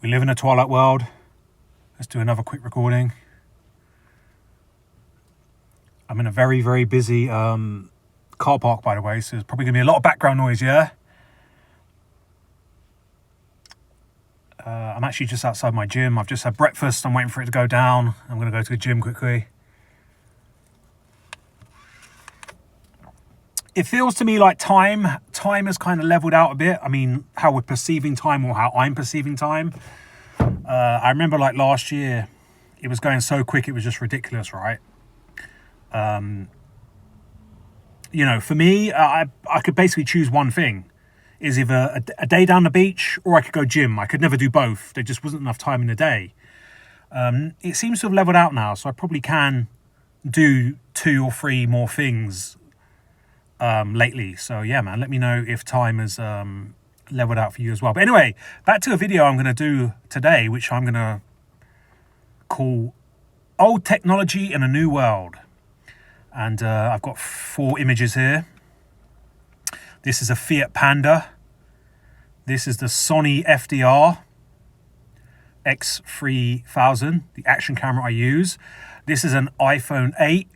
We live in a twilight world. Let's do another quick recording. I'm in a very, very busy car park, by the way, so there's probably going to be a lot of background noise, yeah? I'm actually just outside my gym. I've just had breakfast. I'm waiting for it to go down. I'm going to go to the gym quickly. It feels to me like time has kind of leveled out a bit. I mean, how we're perceiving time or how I'm perceiving time. I remember like last year, it was going so quick, it was just ridiculous, right? You know, for me, I could basically choose one thing. Is either a day down the beach or I could go gym. I could never do both. There just wasn't enough time in the day. It seems to have leveled out now, so I probably can do 2 or 3 more things lately. So yeah, man, let me know if time has leveled out for you as well. But anyway, back to a video I'm going to do today, which I'm going to call Old Technology in a New World. And I've got 4 images here. This is a Fiat Panda. This is the Sony FDR X3000, the action camera I use. This is an iPhone 8,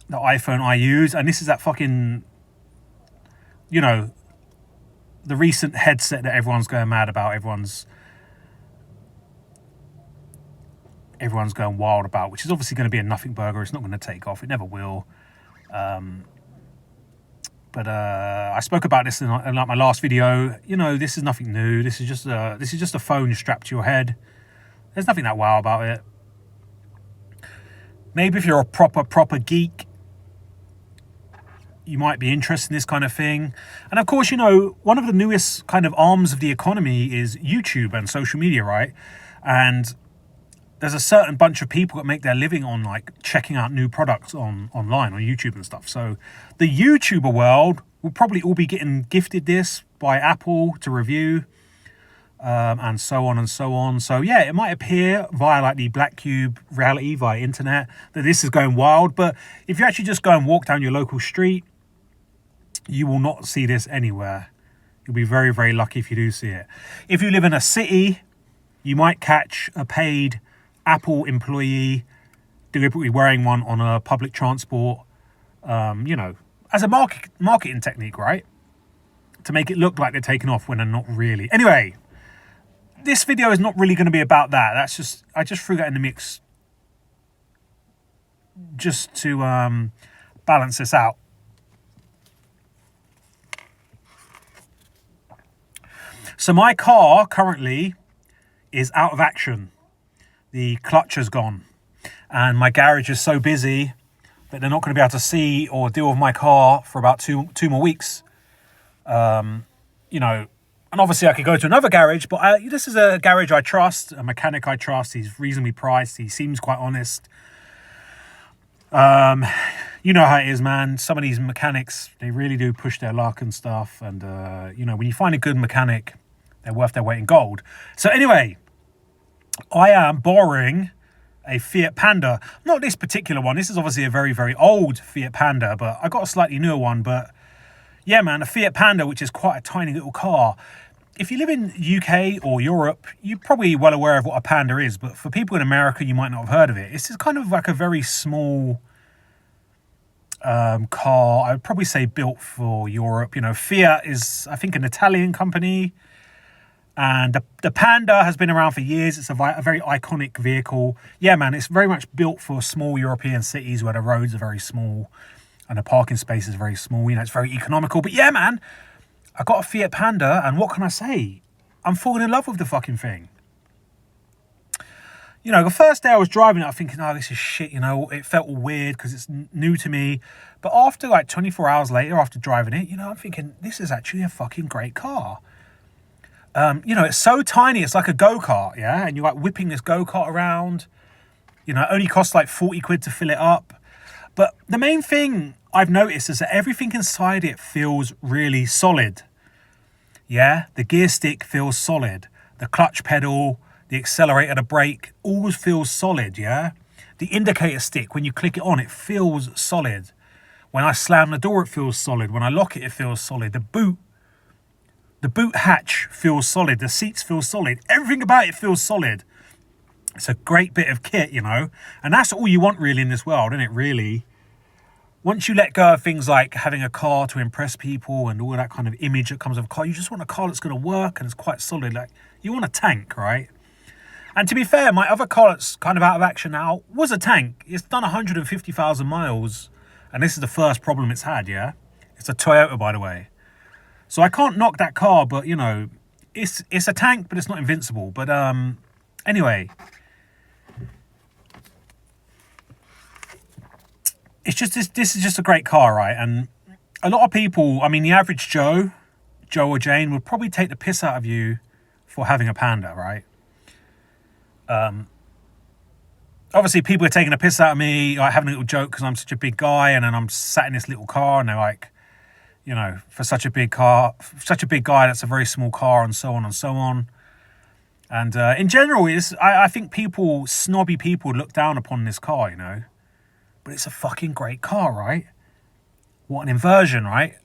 the iPhone I use. And this is that fucking, you know, the recent headset that everyone's going mad about. Everyone's going wild about, which is obviously going to be a nothing burger. It's not going to take off. It never will. But I spoke about this in like my last video. You know, this is nothing new. This is just a phone strapped to your head. There's nothing that wow about it. Maybe if you're a proper geek, you might be interested in this kind of thing. And of course, you know, one of the newest kind of arms of the economy is YouTube and social media, right? And there's a certain bunch of people that make their living on like checking out new products online on YouTube and stuff. So the YouTuber world will probably all be getting gifted this by Apple to review, and so on and so on. So yeah, it might appear via like the Black Cube reality via internet that this is going wild. But if you actually just go and walk down your local street, you will not see this anywhere. You'll be very, very lucky if you do see it. If you live in a city, you might catch a paid Apple employee deliberately wearing one on a public transport, you know, as a marketing technique, right? To make it look like they're taking off when they're not really. Anyway, this video is not really going to be about that. I just threw that in the mix just to balance this out. So my car currently is out of action. The clutch has gone, and my garage is so busy that they're not going to be able to see or deal with my car for about two more weeks. You know, and obviously I could go to another garage, but this is a garage I trust, a mechanic I trust. He's reasonably priced. He seems quite honest. You know how it is, man. Some of these mechanics, they really do push their luck and stuff. And, you know, when you find a good mechanic, they're worth their weight in gold. So anyway, I am borrowing a Fiat Panda. Not this particular one. This is obviously a very, very old Fiat Panda, but I got a slightly newer one. But yeah, man, a Fiat Panda, which is quite a tiny little car. If you live in UK or Europe, you're probably well aware of what a Panda is. But for people in America, you might not have heard of it. It's just kind of like a very small car. I would probably say built for Europe. You know, Fiat is, I think, an Italian company. And the Panda has been around for years. It's a very iconic vehicle. Yeah, man, it's very much built for small European cities where the roads are very small and the parking space is very small. You know, it's very economical. But yeah, man, I got a Fiat Panda, and what can I say? I'm falling in love with the fucking thing. You know, the first day I was driving it, I'm thinking, oh, this is shit. You know, it felt weird because it's new to me. But after like 24 hours later, after driving it, you know, I'm thinking, this is actually a fucking great car. You know, it's so tiny. It's like a go-kart, yeah? And you're like whipping this go-kart around. You know, it only costs like 40 quid to fill it up. But the main thing I've noticed is that everything inside it feels really solid. Yeah? The gear stick feels solid. The clutch pedal, the accelerator, the brake, all feels solid, yeah? The indicator stick, when you click it on, it feels solid. When I slam the door, it feels solid. When I lock it, it feels solid. The boot The boot hatch feels solid. The seats feel solid. Everything about it feels solid. It's a great bit of kit, you know. And that's all you want really in this world, isn't it, really? Once you let go of things like having a car to impress people and all that kind of image that comes with a car, you just want a car that's going to work and it's quite solid. Like, you want a tank, right? And to be fair, my other car that's kind of out of action now was a tank. It's done 150,000 miles. And this is the first problem it's had, yeah? It's a Toyota, by the way. So I can't knock that car, but, you know, it's a tank, but it's not invincible. But anyway, it's just this is just a great car, right? And a lot of people, I mean, the average Joe or Jane would probably take the piss out of you for having a Panda, right? Obviously, people are taking a piss out of me, like having a little joke because I'm such a big guy, and then I'm sat in this little car, and they're like, you know, for such a big car, such a big guy, that's a very small car, and so on and so on. And in general, I think snobby people look down upon this car, you know. But it's a fucking great car, right? What an inversion, right?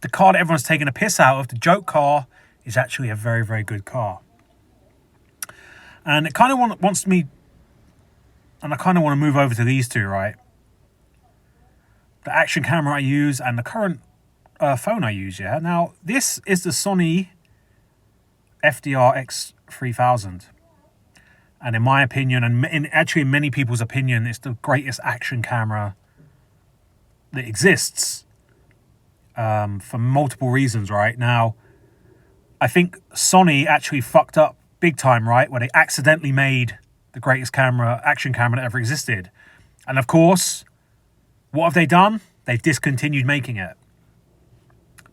The car that everyone's taking a piss out of, the joke car, is actually a very, very good car. And it kind of wants me, and I kind of want to move over to these two, right? The action camera I use and the current phone I use, yeah? Now, this is the Sony FDR X3000. And in my opinion, and in many people's opinion, it's the greatest action camera that exists for multiple reasons, right? Now, I think Sony actually fucked up big time, right? Where they accidentally made the greatest action camera that ever existed. And of course, what have they done? They've discontinued making it.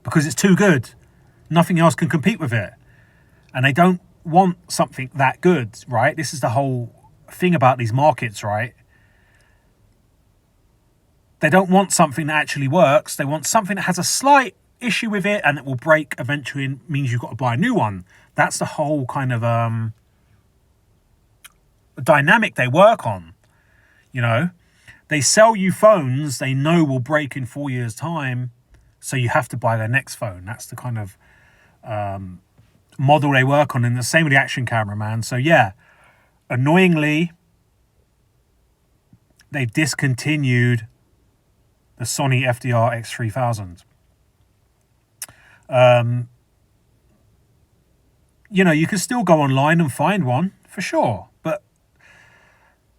Because it's too good. Nothing else can compete with it. And they don't want something that good, right? This is the whole thing about these markets, right? They don't want something that actually works. They want something that has a slight issue with it and it will break eventually and means you've got to buy a new one. That's the whole kind of dynamic they work on, you know? They sell you phones they know will break in 4 years' time, so you have to buy their next phone. That's the kind of model they work on, and the same with the action camera, man. So yeah, annoyingly, they've discontinued the Sony FDR X3000. You know, you can still go online and find one, for sure, but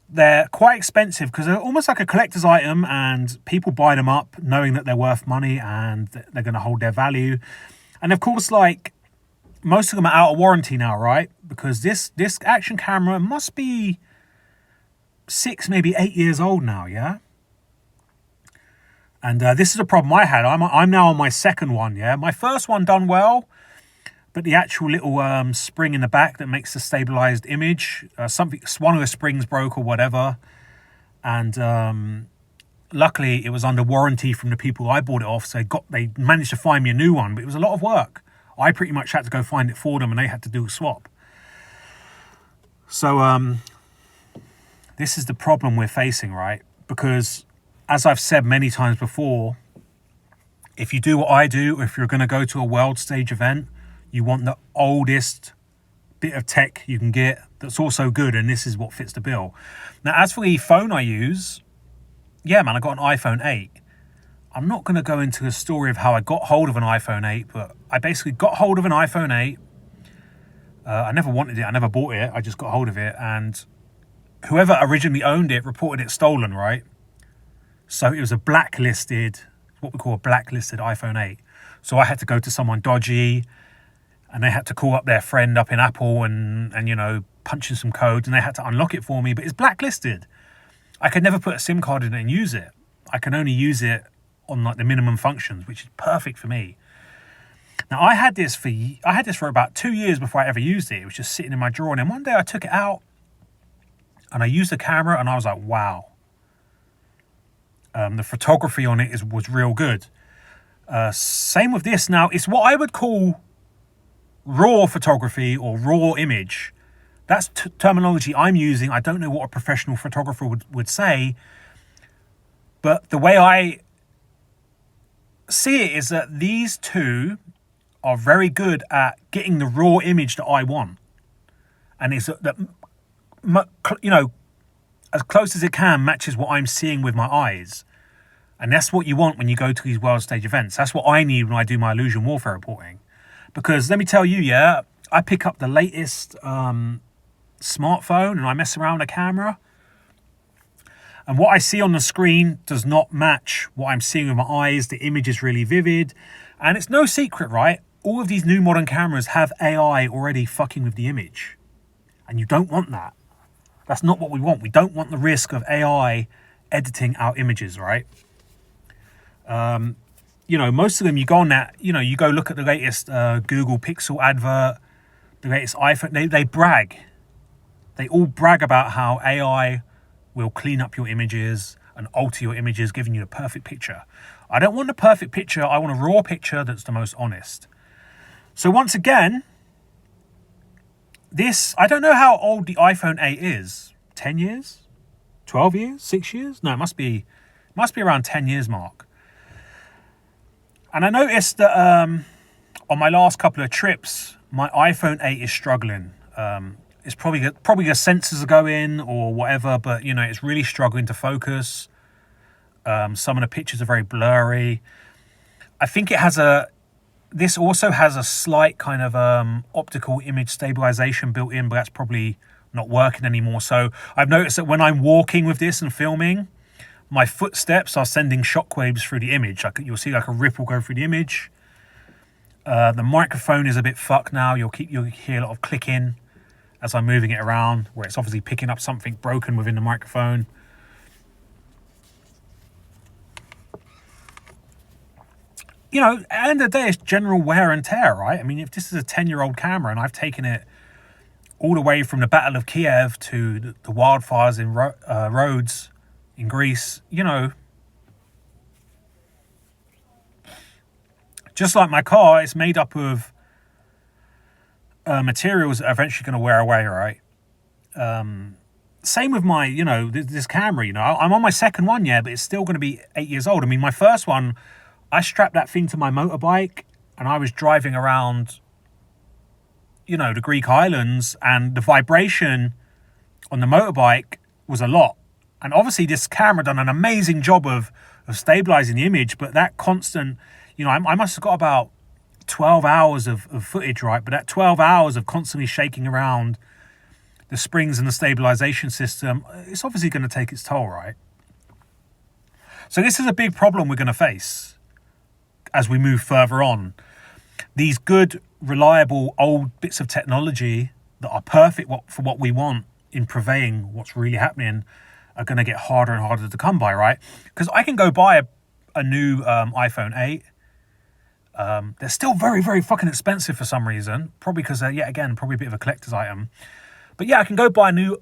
they're quite expensive because they're almost like a collector's item, and people buy them up knowing that they're worth money and they're going to hold their value. And of course, like, most of them are out of warranty now, right? Because this action camera must be 6, maybe 8 years old now, yeah? And this is a problem I had. I'm now on my second one, yeah? My first one done well, but the actual little spring in the back that makes the stabilized image, one of the springs broke or whatever. And luckily, it was under warranty from the people I bought it off, so they managed to find me a new one, but it was a lot of work. I pretty much had to go find it for them, and they had to do a swap. So this is the problem we're facing, right? Because, as I've said many times before, if you do what I do, if you're going to go to a world stage event, you want the oldest bit of tech you can get that's also good, and this is what fits the bill. Now, as for the phone I use, yeah, man, I got an iPhone 8. I'm not going to go into a story of how I got hold of an iPhone 8, but I basically got hold of an iPhone 8. I never wanted it. I never bought it. I just got hold of it. And whoever originally owned it reported it stolen, right? So it was what we call a blacklisted iPhone 8. So I had to go to someone dodgy, and they had to call up their friend up in Apple and you know, punch in some codes, and they had to unlock it for me. But it's blacklisted. I could never put a SIM card in it and use it. I can only use it on like the minimum functions, which is perfect for me. Now, I had this for about 2 years before I ever used it. It was just sitting in my drawer, and then one day I took it out and I used the camera, and I was like, wow. The photography on it was real good. Same with this. Now, it's what I would call raw photography or raw image. That's terminology I'm using. I don't know what a professional photographer would say, but the way I see it is that these two are very good at getting the raw image that I want, and it's that, you know, as close as it can matches what I'm seeing with my eyes. And that's what you want when you go to these world stage events. That's what I need when I do my illusion warfare reporting. Because let me tell you, yeah, I pick up the latest smartphone and I mess around with a camera. And what I see on the screen does not match what I'm seeing with my eyes. The image is really vivid. And it's no secret, right? All of these new modern cameras have AI already fucking with the image. And you don't want that. That's not what we want. We don't want the risk of AI editing our images, right? You know, most of them, you go on that, you know, you go look at the latest Google Pixel advert, the latest iPhone, they brag. They all brag about how AI will clean up your images and alter your images, giving you a perfect picture. I don't want a perfect picture. I want a raw picture that's the most honest. So once again, I don't know how old the iPhone 8 is. 10 years? 12 years? 6 years? No, it must be around 10 years mark. And I noticed that on my last couple of trips, my iPhone 8 is struggling. It's probably the sensors are going or whatever, but you know, it's really struggling to focus. Some of the pictures are very blurry. I think this also has a slight kind of optical image stabilization built in, but that's probably not working anymore. So I've noticed that when I'm walking with this and filming, my footsteps are sending shockwaves through the image. You'll see like a ripple go through the image. The microphone is a bit fucked now. You'll hear a lot of clicking as I'm moving it around, where it's obviously picking up something broken within the microphone. You know, at the end of the day, it's general wear and tear, right? I mean, if this is a 10-year-old camera and I've taken it all the way from the Battle of Kiev to the wildfires in Rhodes in Greece, you know, just like my car, it's made up of materials that are eventually going to wear away, right? Same with my, you know, this camera, you know, I'm on my second one, yeah, but it's still going to be 8 years old. I mean, my first one, I strapped that thing to my motorbike and I was driving around, you know, the Greek islands, and the vibration on the motorbike was a lot. And obviously this camera done an amazing job of stabilizing the image, but that constant, you know, I must have got about 12 hours of footage, right? But that 12 hours of constantly shaking around the springs and the stabilization system, it's obviously going to take its toll, right? So this is a big problem we're going to face as we move further on. These good, reliable, old bits of technology that are perfect for what we want in purveying what's really happening are going to get harder and harder to come by, right? Because I can go buy a new iPhone 8. They're still very, very fucking expensive for some reason. Probably because they're, yet again, probably a bit of a collector's item. But yeah, I can go buy a new...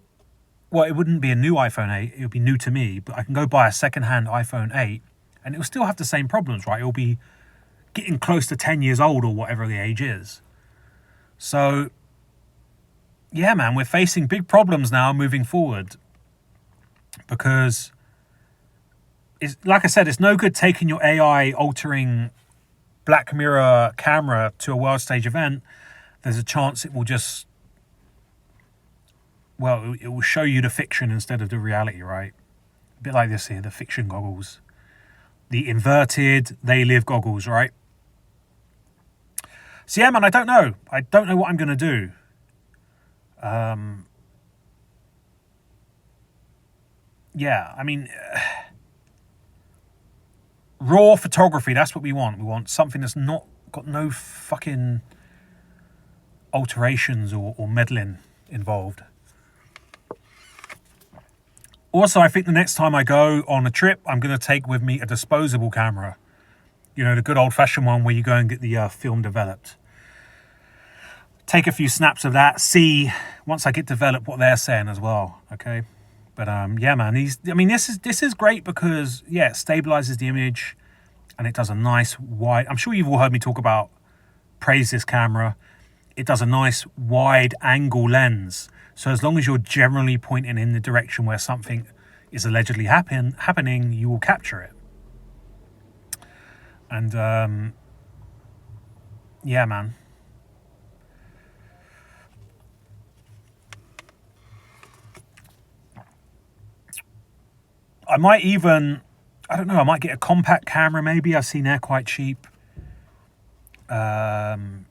Well, it wouldn't be a new iPhone 8. It would be new to me. But I can go buy a second-hand iPhone 8. And it will still have the same problems, right? It will be getting close to 10 years old or whatever the age is. So, yeah, man, we're facing big problems now moving forward. Because, like I said, it's no good taking your AI altering Black Mirror camera to a world stage event. There's a chance it will just, well, it will show you the fiction instead of the reality, right? A bit like this here, the fiction goggles. The inverted, they live goggles, right? So yeah, man, I don't know. I don't know what I'm going to do. Yeah, I mean, raw photography, that's what we want. We want something that's not got no fucking alterations or meddling involved. Also, I think the next time I go on a trip, I'm going to take with me a disposable camera. You know, the good old-fashioned one where you go and get the film developed. Take a few snaps of that, see, once I get developed, what they're saying as well, okay? But, yeah, man, this is great because, yeah, it stabilizes the image and it does a nice wide... I'm sure you've all heard me talk about, praise this camera. It does a nice wide angle lens. So as long as you're generally pointing in the direction where something is allegedly happening, you will capture it. And Yeah, man. I might even, I don't know, I might get a compact camera maybe. I've seen they're quite cheap. Um,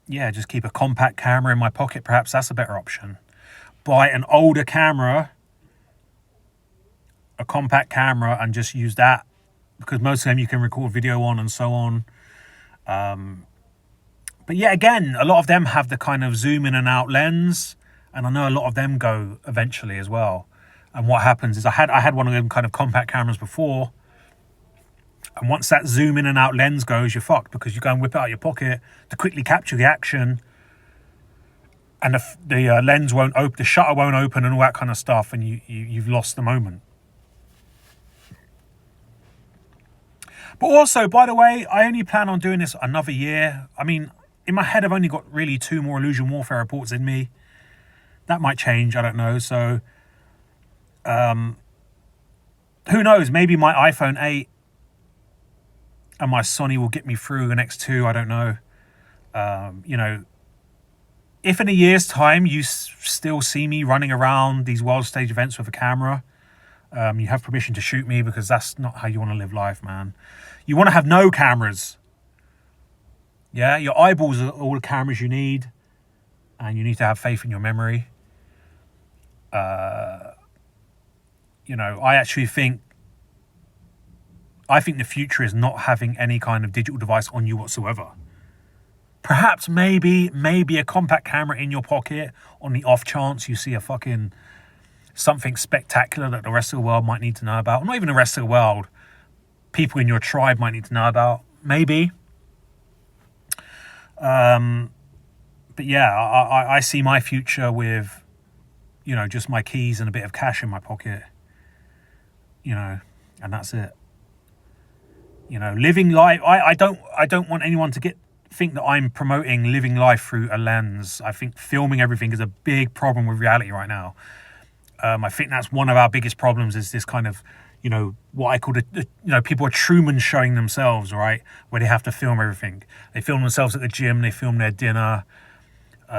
yeah, just keep a compact camera in my pocket. Perhaps that's a better option. Buy an older camera, a compact camera, and just use that, because most of them you can record video on and so on. But yeah, again, a lot of them have the kind of zoom in and out lens, and I know a lot of them go eventually as well. And what happens is I had one of them kind of compact cameras before, and once that zoom in and out lens goes, you're fucked, because you go and whip it out of your pocket to quickly capture the action, and the lens won't open, the shutter won't open, and all that kind of stuff, and you've lost the moment. But also, by the way, I only plan on doing this another year. I mean, in my head, I've only got really 2 more Illusion Warfare reports in me. That might change, I don't know. So, who knows? Maybe my iPhone 8 and my Sony will get me through the next 2. I don't know. You know, if in a year's time you still see me running around these world stage events with a camera, you have permission to shoot me, because that's not how you want to live life, man. You want to have no cameras. Yeah, your eyeballs are all the cameras you need, and you need to have faith in your memory. You know, I think the future is not having any kind of digital device on you whatsoever. Perhaps maybe a compact camera in your pocket on the off chance you see a fucking something spectacular that the rest of the world might need to know about. Or not even the rest of the world. People in your tribe might need to know about. Maybe. But yeah, I see my future with, you know, just my keys and a bit of cash in my pocket. You know, and that's it. You know, living life. I don't want anyone to think that I'm promoting living life through a lens. I think filming everything is a big problem with reality right now. I think that's one of our biggest problems, is this kind of, you know, what I call people are Truman showing themselves, right? Where they have to film everything. They film themselves at the gym, they film their dinner,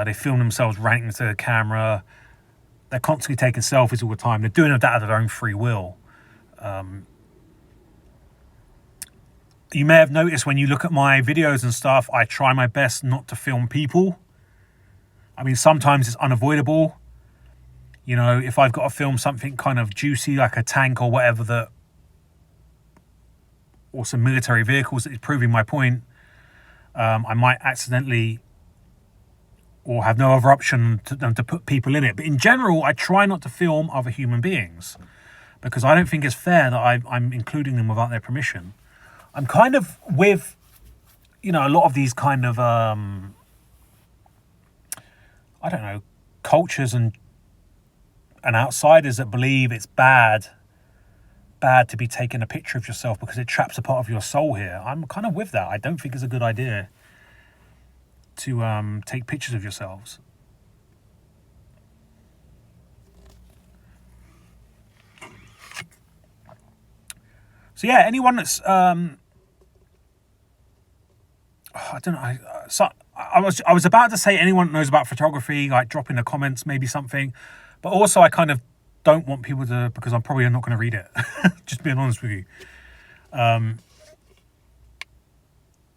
they film themselves ranting to the camera. They're constantly taking selfies all the time. They're doing that of their own free will. You may have noticed when you look at my videos and stuff, I try my best not to film people. I mean, sometimes it's unavoidable. You know, if I've got to film something kind of juicy, like a tank or whatever, or some military vehicles that is proving my point, I might accidentally, or have no other option than to put people in it. But in general, I try not to film other human beings, because I don't think it's fair that I'm including them without their permission. I'm kind of with, you know, a lot of these kind of, I don't know, cultures and outsiders that believe it's bad to be taking a picture of yourself because it traps a part of your soul here. I'm kind of with that. I don't think it's a good idea to take pictures of yourselves. So yeah, anyone that's I don't know. I was about to say anyone that knows about photography, like drop in the comments, maybe something. But also, I kind of don't want people to, because I'm probably not going to read it. Just being honest with you.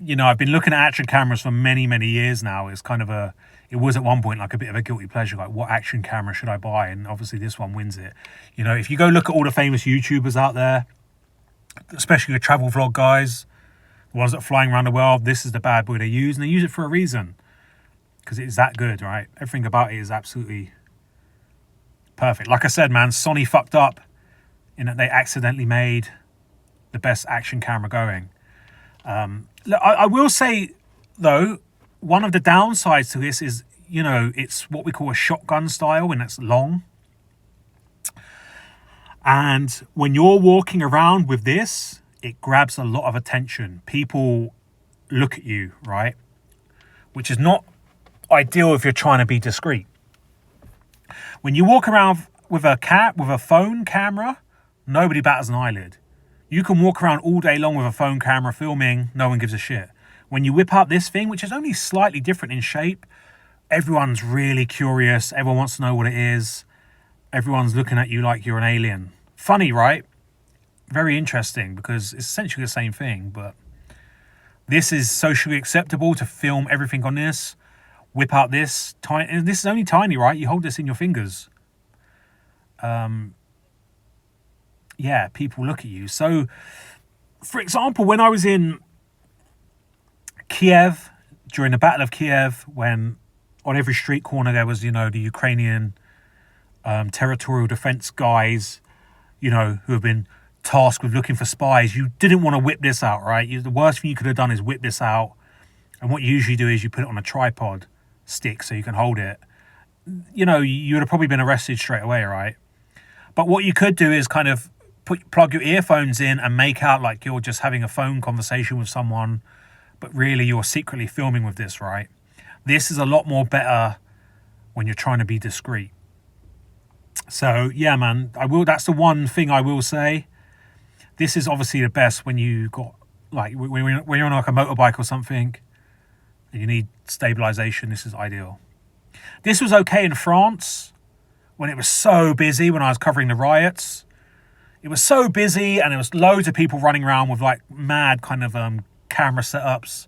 You know, I've been looking at action cameras for many, many years now. It's kind of it was at one point like a bit of a guilty pleasure. Like, what action camera should I buy? And obviously this one wins it. You know, if you go look at all the famous YouTubers out there, especially the travel vlog guys, the ones that are flying around the world, this is the bad boy they use. And they use it for a reason. Because it's that good, right? Everything about it is absolutely perfect. Like I said, man, Sony fucked up in that they accidentally made the best action camera going. I will say, though, one of the downsides to this is, you know, it's what we call a shotgun style, and it's long. And when you're walking around with this, it grabs a lot of attention. People look at you, right? Which is not ideal if you're trying to be discreet. When you walk around with a phone camera, nobody bats an eyelid. You can walk around all day long with a phone camera filming, no one gives a shit. When you whip out this thing, which is only slightly different in shape, everyone's really curious. Everyone wants to know what it is. Everyone's looking at you like you're an alien. Funny, right? Very interesting, because it's essentially the same thing, but this is socially acceptable to film everything on this. Whip out this tiny, and this is only tiny, right? You hold this in your fingers. Yeah, people look at you. So, for example, when I was in Kiev, during the Battle of Kiev, when on every street corner there was, the Ukrainian territorial defense guys, who have been tasked with looking for spies, you didn't want to whip this out, right? The worst thing you could have done is whip this out. And what you usually do is you put it on a tripod stick so you can hold it. You would have probably been arrested straight away, right? But what you could do is kind of plug your earphones in and make out like you're just having a phone conversation with someone, but really you're secretly filming with this, right? This is a lot more better when you're trying to be discreet. So yeah, man, that's the one thing I will say. This is obviously the best when you got, like, when you're on like a motorbike or something and you need stabilization. This is ideal. This was okay in France when it was so busy, when I was covering the riots. It was so busy and there was loads of people running around with like mad kind of camera setups.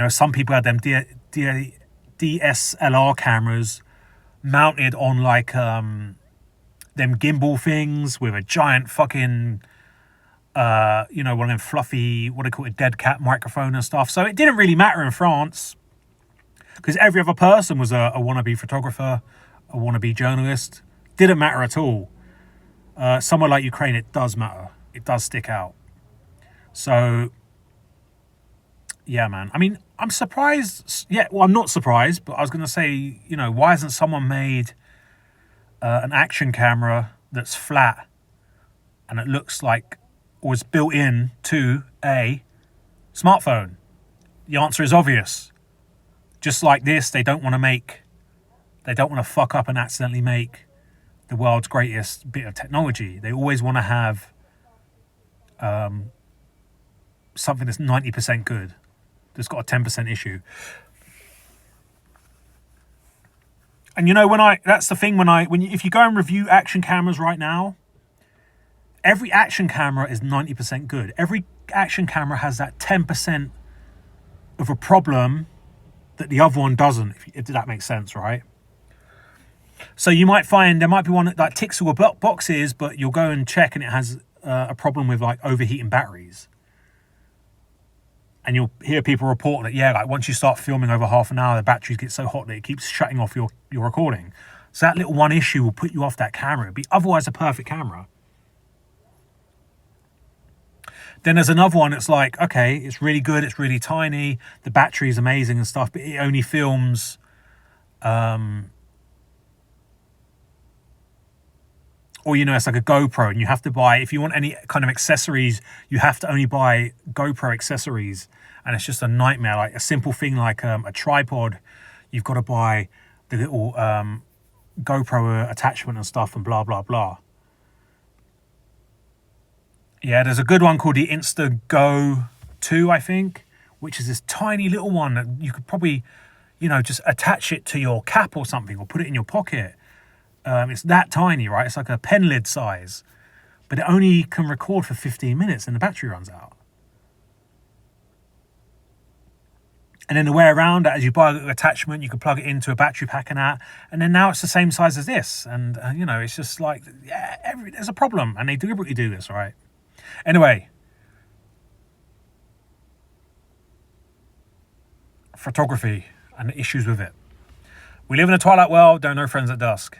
Some people had them DSLR cameras mounted on like them gimbal things with a giant fucking one of them fluffy, what do they call it, dead cat microphone and stuff. So it didn't really matter in France because every other person was a wannabe photographer, a wannabe journalist. Didn't matter at all. Somewhere like Ukraine, it does matter. It does stick out. So, yeah, man. I mean, I'm surprised. Yeah, well, I'm not surprised, but I was going to say, why hasn't someone made an action camera that's flat and it looks like was built in to a smartphone? The answer is obvious. Just like this, they don't want to fuck up and accidentally make the world's greatest bit of technology. They always want to have something that's 90% good, that's got a 10% issue. And that's the thing if you go and review action cameras right now, every action camera is 90% good. Every action camera has that 10% of a problem that the other one doesn't, if that makes sense, right? So you might find there might be one that ticks all the boxes, but you'll go and check and it has a problem with like overheating batteries. And you'll hear people report that, like once you start filming over half an hour, the batteries get so hot that it keeps shutting off your recording. So that little one issue will put you off that camera. It'd be otherwise a perfect camera. Then there's another one that's like, okay, it's really good, it's really tiny, the battery is amazing and stuff, but it only films or it's like a GoPro, and you have to buy, if you want any kind of accessories, you have to only buy GoPro accessories, and it's just a nightmare. Like a simple thing like a tripod, you've got to buy the little GoPro attachment and stuff and blah, blah, blah. Yeah, there's a good one called the Insta Go 2, I think, which is this tiny little one that you could probably, just attach it to your cap or something, or put it in your pocket. It's that tiny, right? It's like a pen lid size, but it only can record for 15 minutes and the battery runs out. And then the way around it, as you buy a little attachment, you can plug it into a battery pack and that, and then now it's the same size as this. And, it's just like, there's a problem, and they deliberately do this, right? Anyway, photography and the issues with it. We live in a twilight world, there are no friends at dusk.